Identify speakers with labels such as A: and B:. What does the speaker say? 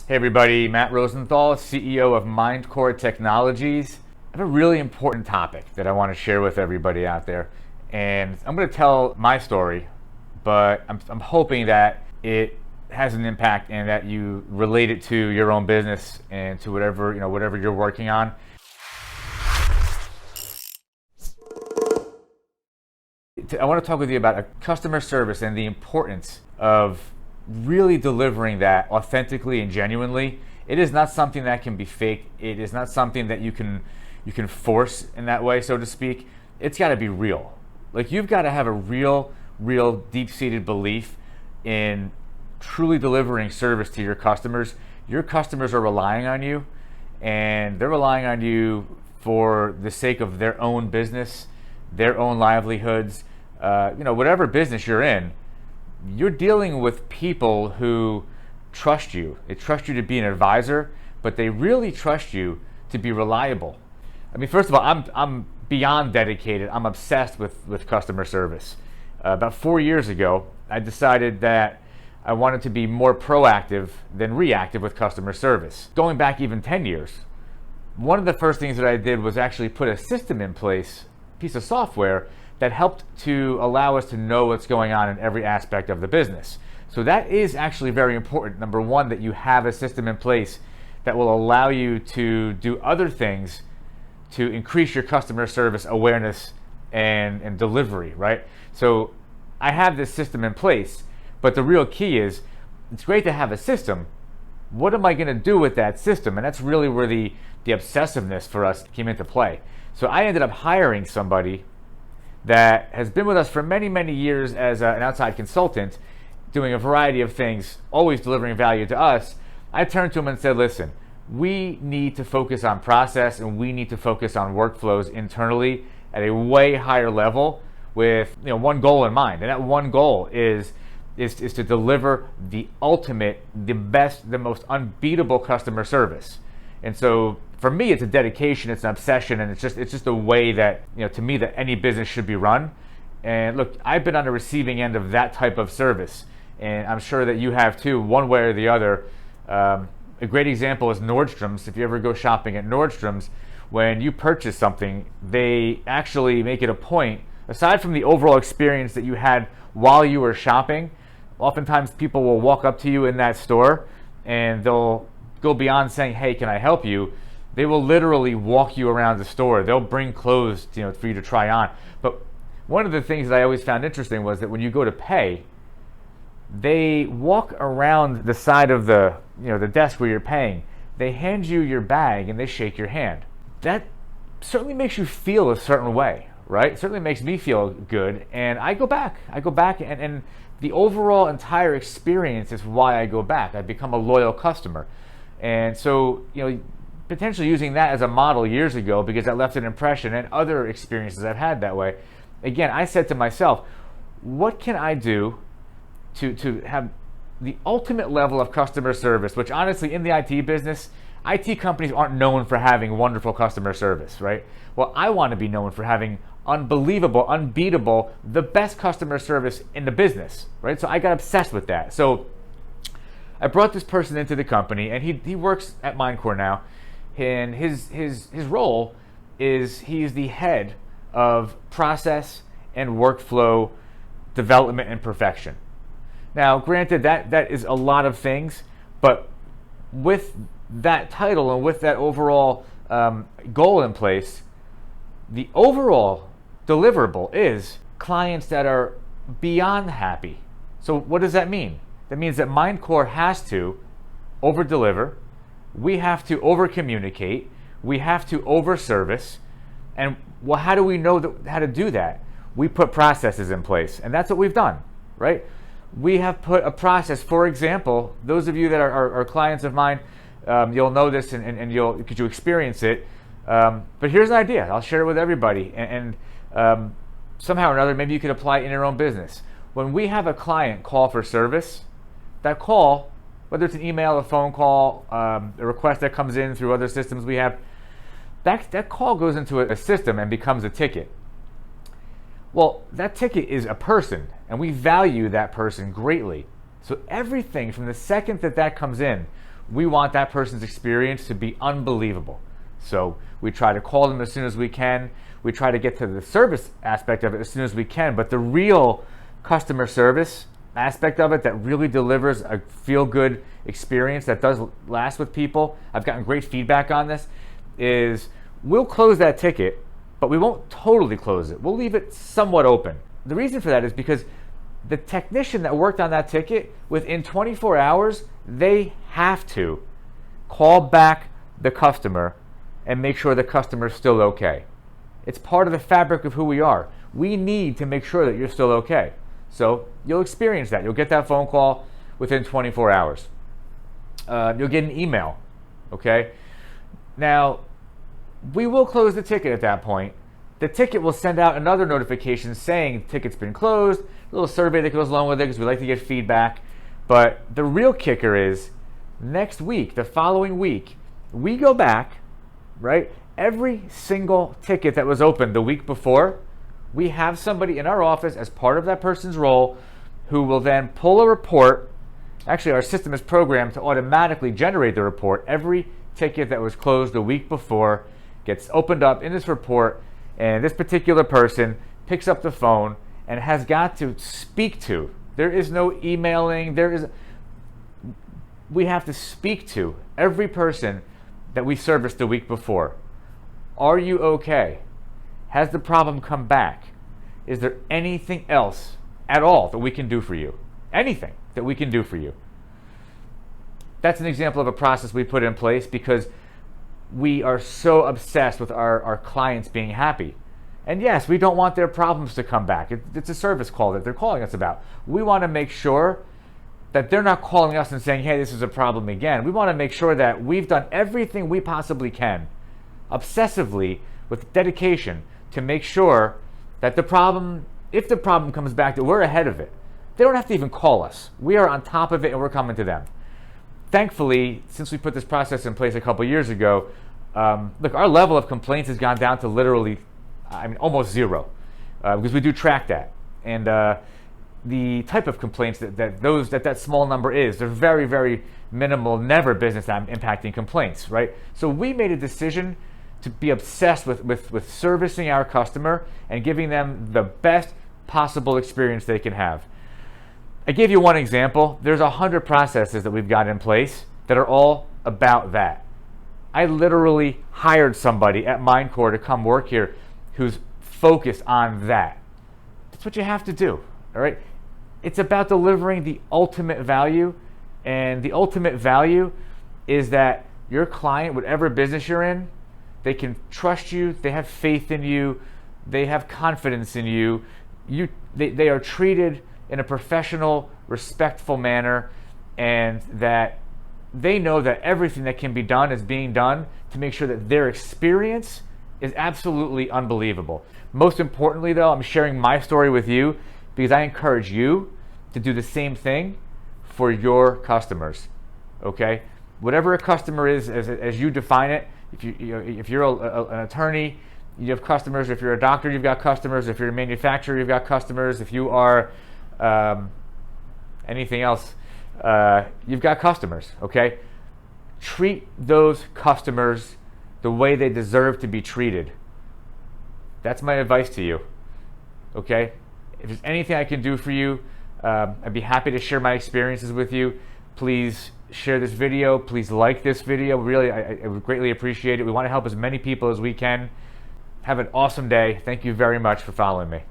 A: Hey everybody, Matt Rosenthal, CEO of Mindcore Technologies. I have a really important topic that I want to share with everybody out there. And I'm going to tell my story, but I'm hoping that it has an impact and that you relate it to your own business and to whatever you're working on. I want to talk with you about customer service and the importance of really delivering that authentically and genuinely. It is not something that can be faked. It is not something that you can force in that way, so to speak. It's got to be real. Like, you've got to have a real deep-seated belief in truly delivering service to your customers. Your customers are relying on you, and they're relying on you for the sake of their own business, their own livelihoods. Whatever business you're in, you're dealing with people who trust you. They trust you to be an advisor, but they really trust you to be reliable. I mean, first of all, I'm beyond dedicated. I'm obsessed with customer service. About 4 years ago, I decided that I wanted to be more proactive than reactive with customer service. Going back even 10 years, one of the first things that I did was actually put a system in place, a piece of software that helped to allow us to know what's going on in every aspect of the business. So that is actually very important. Number one, that you have a system in place that will allow you to do other things to increase your customer service awareness and delivery, right? So I have this system in place, but the real key is, it's great to have a system. What am I going to do with that system? And that's really where the obsessiveness for us came into play. So I ended up hiring somebody that has been with us for many years as an outside consultant, doing a variety of things, always delivering value to us. I turned to him and said, listen, we need to focus on process and we need to focus on workflows internally at a way higher level with one goal in mind. And that one goal is to deliver the ultimate, the best, the most unbeatable customer service. And so for me, it's a dedication, it's an obsession, and it's just a way that, to me, that any business should be run. And look, I've been on the receiving end of that type of service, and I'm sure that you have too, one way or the other. A great example is Nordstrom's. If you ever go shopping at Nordstrom's, when you purchase something, they actually make it a point, aside from the overall experience that you had while you were shopping, oftentimes people will walk up to you in that store and they'll go beyond saying, hey, can I help you? They will literally walk you around the store. They'll bring clothes, for you to try on. But one of the things that I always found interesting was that when you go to pay, they walk around the side of the desk where you're paying. They hand you your bag and they shake your hand. That certainly makes you feel a certain way, right? It certainly makes me feel good, and I go back. And the overall entire experience is why I go back. I become a loyal customer. And so, potentially using that as a model years ago, because that left an impression, and other experiences I've had that way. Again, I said to myself, what can I do to have the ultimate level of customer service, which honestly, in the IT business, IT companies aren't known for having wonderful customer service, right? Well, I want to be known for having unbelievable, unbeatable, the best customer service in the business, right? So I got obsessed with that. So I brought this person into the company, and he works at Mindcore now. And his role is he's the head of process and workflow development and perfection. Now, granted, that is a lot of things, but with that title and with that overall goal in place, the overall deliverable is clients that are beyond happy. So what does that mean? That means that Mindcore has to over-deliver, we have to over-communicate, we have to over-service, and well, how do we know how to do that? We put processes in place, and that's what we've done, right? We have put a process. For example, those of you that are clients of mine, you'll know this and because you experience it. But here's an idea. I'll share it with everybody, and somehow or another, maybe you could apply it in your own business. When we have a client call for service, that call, whether it's an email, a phone call, a request that comes in through other systems we have, that call goes into a system and becomes a ticket. Well, that ticket is a person, and we value that person greatly. So everything from the second that comes in, we want that person's experience to be unbelievable. So we try to call them as soon as we can. We try to get to the service aspect of it as soon as we can. But the real customer service aspect of it that really delivers a feel-good experience that does last with people, I've gotten great feedback on this, is we'll close that ticket, but we won't totally close it. We'll leave it somewhat open. The reason for that is because the technician that worked on that ticket, within 24 hours, they have to call back the customer and make sure the customer is still okay. It's part of the fabric of who we are. We need to make sure that you're still okay. So you'll experience that. You'll get that phone call within 24 hours. You'll get an email, okay? Now, we will close the ticket at that point. The ticket will send out another notification saying the ticket's been closed, a little survey that goes along with it because we like to get feedback. But the real kicker is next week, the following week, we go back, right? Every single ticket that was opened the week before, we have somebody in our office as part of that person's role who will then pull a report. Actually, our system is programmed to automatically generate the report. Every ticket that was closed the week before gets opened up in this report, and this particular person picks up the phone and has got to speak to. There is no emailing. We have to speak to every person that we serviced the week before. Are you okay? Has the problem come back? Is there anything else at all that we can do for you? Anything that we can do for you? That's an example of a process we put in place because we are so obsessed with our clients being happy. And yes, we don't want their problems to come back. It's a service call that they're calling us about. We want to make sure that they're not calling us and saying, hey, this is a problem again. We want to make sure that we've done everything we possibly can, obsessively, with dedication, to make sure that the problem, if the problem comes back, that we're ahead of it. They don't have to even call us. We are on top of it and we're coming to them. Thankfully, since we put this process in place a couple years ago, look, our level of complaints has gone down to literally, almost zero, because we do track that. And the type of complaints that small number is, they're very, very minimal, never business impacting complaints, right? So we made a decision to be obsessed with servicing our customer and giving them the best possible experience they can have. I gave you one example. There's 100 processes that we've got in place that are all about that. I literally hired somebody at Mindcore to come work here who's focused on that. That's what you have to do, all right? It's about delivering the ultimate value, and the ultimate value is that your client, whatever business you're in, they can trust you, they have faith in you, they have confidence in you. They are treated in a professional, respectful manner, and that they know that everything that can be done is being done to make sure that their experience is absolutely unbelievable. Most importantly, though, I'm sharing my story with you because I encourage you to do the same thing for your customers, okay? Whatever a customer is, as you define it, if you're an attorney, you have customers. If you're a doctor, you've got customers. If you're a manufacturer, you've got customers. If you are anything else, you've got customers, okay? Treat those customers the way they deserve to be treated. That's my advice to you, okay? If there's anything I can do for you, I'd be happy to share my experiences with you. Please share this video. Please like this video. Really, I would greatly appreciate it. We want to help as many people as we can. Have an awesome day. Thank you very much for following me.